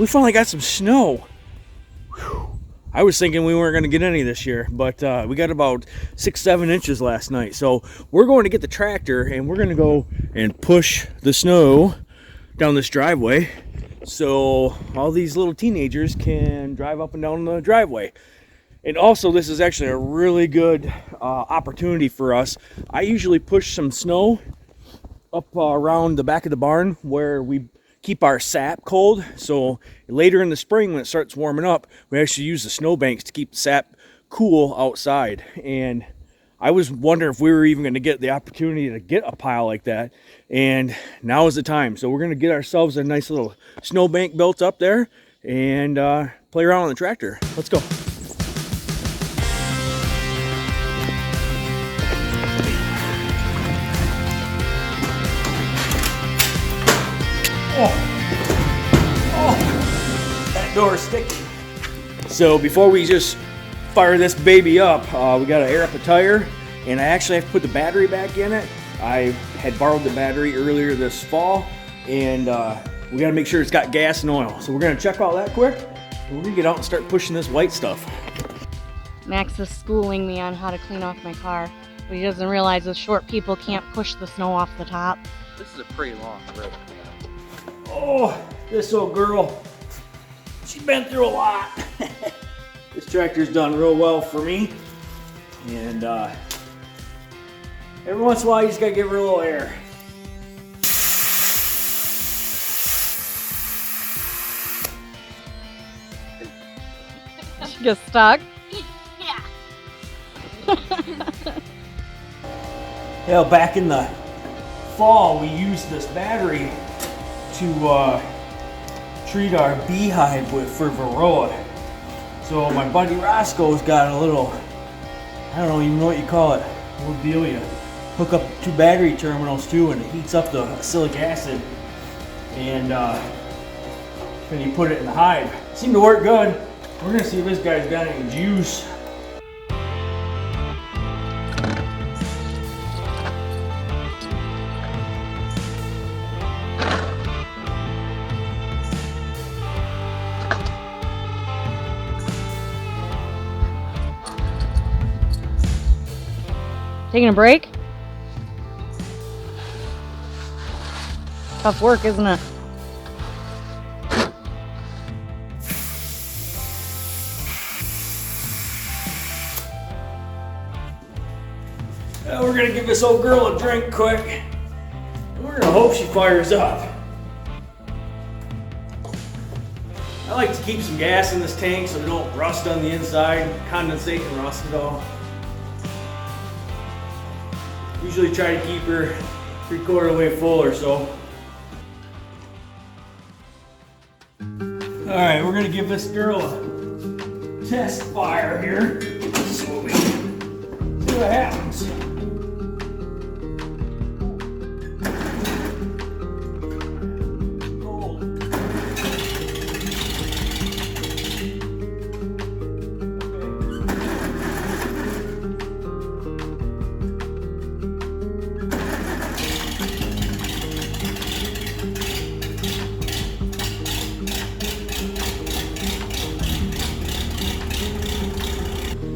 we finally got some snow. Whew. I was thinking we weren't going to get any this year, but we got about 6-7 inches last night. So we're going to get the tractor and we're going to go and push the snow down this driveway so all these little teenagers can drive up and down the driveway. And also, this is actually a really good opportunity for us. I usually push some snow up around the back of the barn where we keep our sap cold. So later in the spring when it starts warming up, we actually use the snow banks to keep the sap cool outside. And I was wondering if we were even going to get the opportunity to get a pile like that. And now is the time. So we're going to get ourselves a nice little snow bank built up there and play around on the tractor. Let's go. That door is sticky. So before we just fire this baby up, we got to air up the tire, and I actually have to put the battery back in it. I had borrowed the battery earlier this fall, and we got to make sure it's got gas and oil. So we're going to check all that quick, and we're going to get out and start pushing this white stuff. Max is schooling me on how to clean off my car, but he doesn't realize the short people can't push the snow off the top. This is a pretty long road. Oh, this old girl, she's been through a lot. This tractor's done real well for me. And every once in a while, you just gotta give her a little air. She gets stuck? Yeah, back in the fall, we used this battery to treat our beehive with for varroa. So my buddy Roscoe's got a little, I don't even know what you call it, little deal. You hook up 2 battery terminals too, and it heats up the acrylic acid, and then you put it in the hive. It seemed to work good. We're gonna see if this guy's got any juice. Taking a break? Tough work, isn't it? Well, we're gonna give this old girl a drink quick, and we're gonna hope she fires up. I like to keep some gas in this tank so it don't rust on the inside, condensate and rust it all. Usually try to keep her 3/4 of the way full or so. All right, we're gonna give this girl a test fire here. See what happens.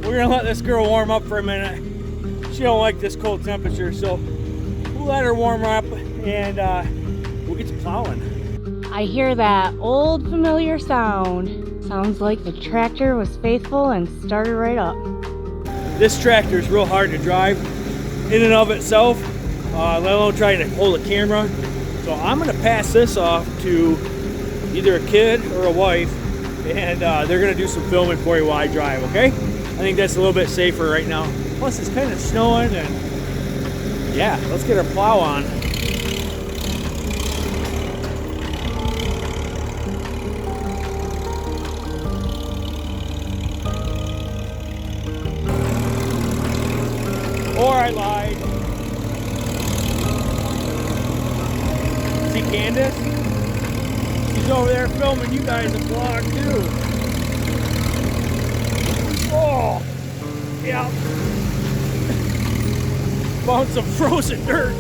We're gonna let this girl warm up for a minute. She don't like this cold temperature, so we'll let her warm up and we'll get to plowing. I hear that old familiar sound. Sounds like the tractor was faithful and started right up. This tractor is real hard to drive in and of itself, let alone trying to hold a camera. So I'm gonna pass this off to either a kid or a wife, and they're gonna do some filming for you while I drive, okay? I think that's a little bit safer right now. Plus it's kind of snowing, and yeah, let's get our plow on. Or I lied. See Candace? She's over there filming you guys a vlog too. Oh, yeah. Found some frozen dirt.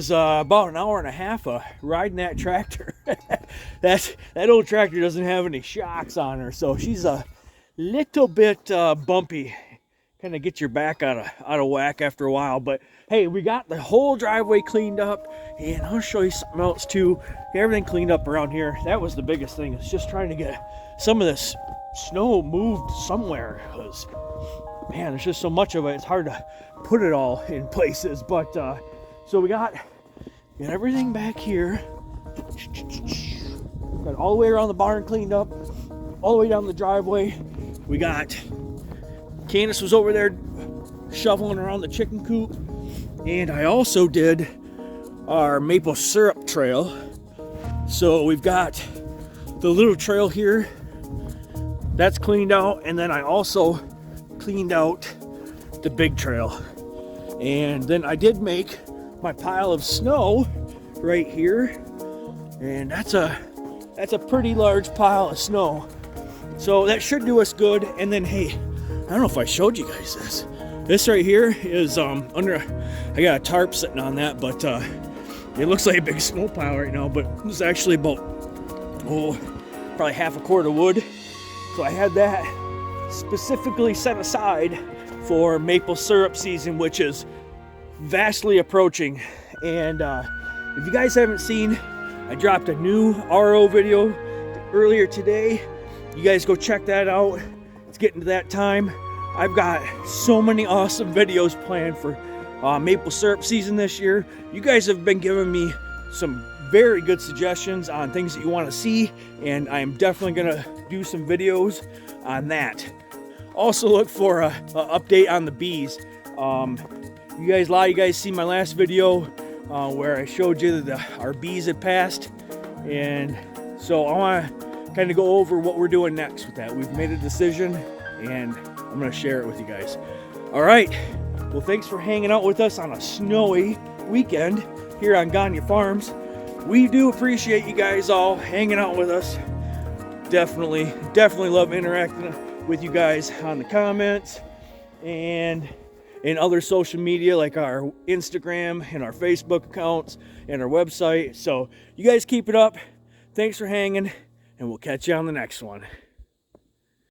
was about an hour and a half of riding that tractor. that old tractor doesn't have any shocks on her, so she's a little bit bumpy. Kind of get your back out of whack after a while. But hey, we got the whole driveway cleaned up, and I'll show you something else too. Everything cleaned up around here. That was the biggest thing. It's just trying to get some of this snow moved somewhere, because man, there's just so much of it. It's hard to put it all in places. But so we got everything back here. Got all the way around the barn cleaned up, all the way down the driveway. We got Candace was over there shoveling around the chicken coop, and I also did our maple syrup trail. So we've got the little trail here that's cleaned out, and then I also cleaned out the big trail. And then I did make my pile of snow right here, and that's a pretty large pile of snow, so that should do us good. And then hey, I don't know if I showed you guys this right here is under, I got a tarp sitting on that, but it looks like a big snow pile right now, but it's actually about probably half a cord of wood. So I had that specifically set aside for maple syrup season, which is vastly approaching. And if you guys haven't seen, I dropped a new RO video earlier today. You guys go check that out. It's getting to that time. I've got so many awesome videos planned for maple syrup season this year. You guys have been giving me some very good suggestions on things that you want to see, and I am definitely gonna do some videos on that. Also look for a update on the bees. A lot of you guys see my last video where I showed you that our bees had passed, and so I want to kind of go over what we're doing next with that. We've made a decision, and I'm going to share it with you guys. All right, well, thanks for hanging out with us on a snowy weekend here on Gagne Farms. We do appreciate you guys all hanging out with us. Definitely love interacting with you guys on the comments and in other social media like our Instagram and our Facebook accounts and our website. So you guys keep it up. Thanks for hanging, and we'll catch you on the next one.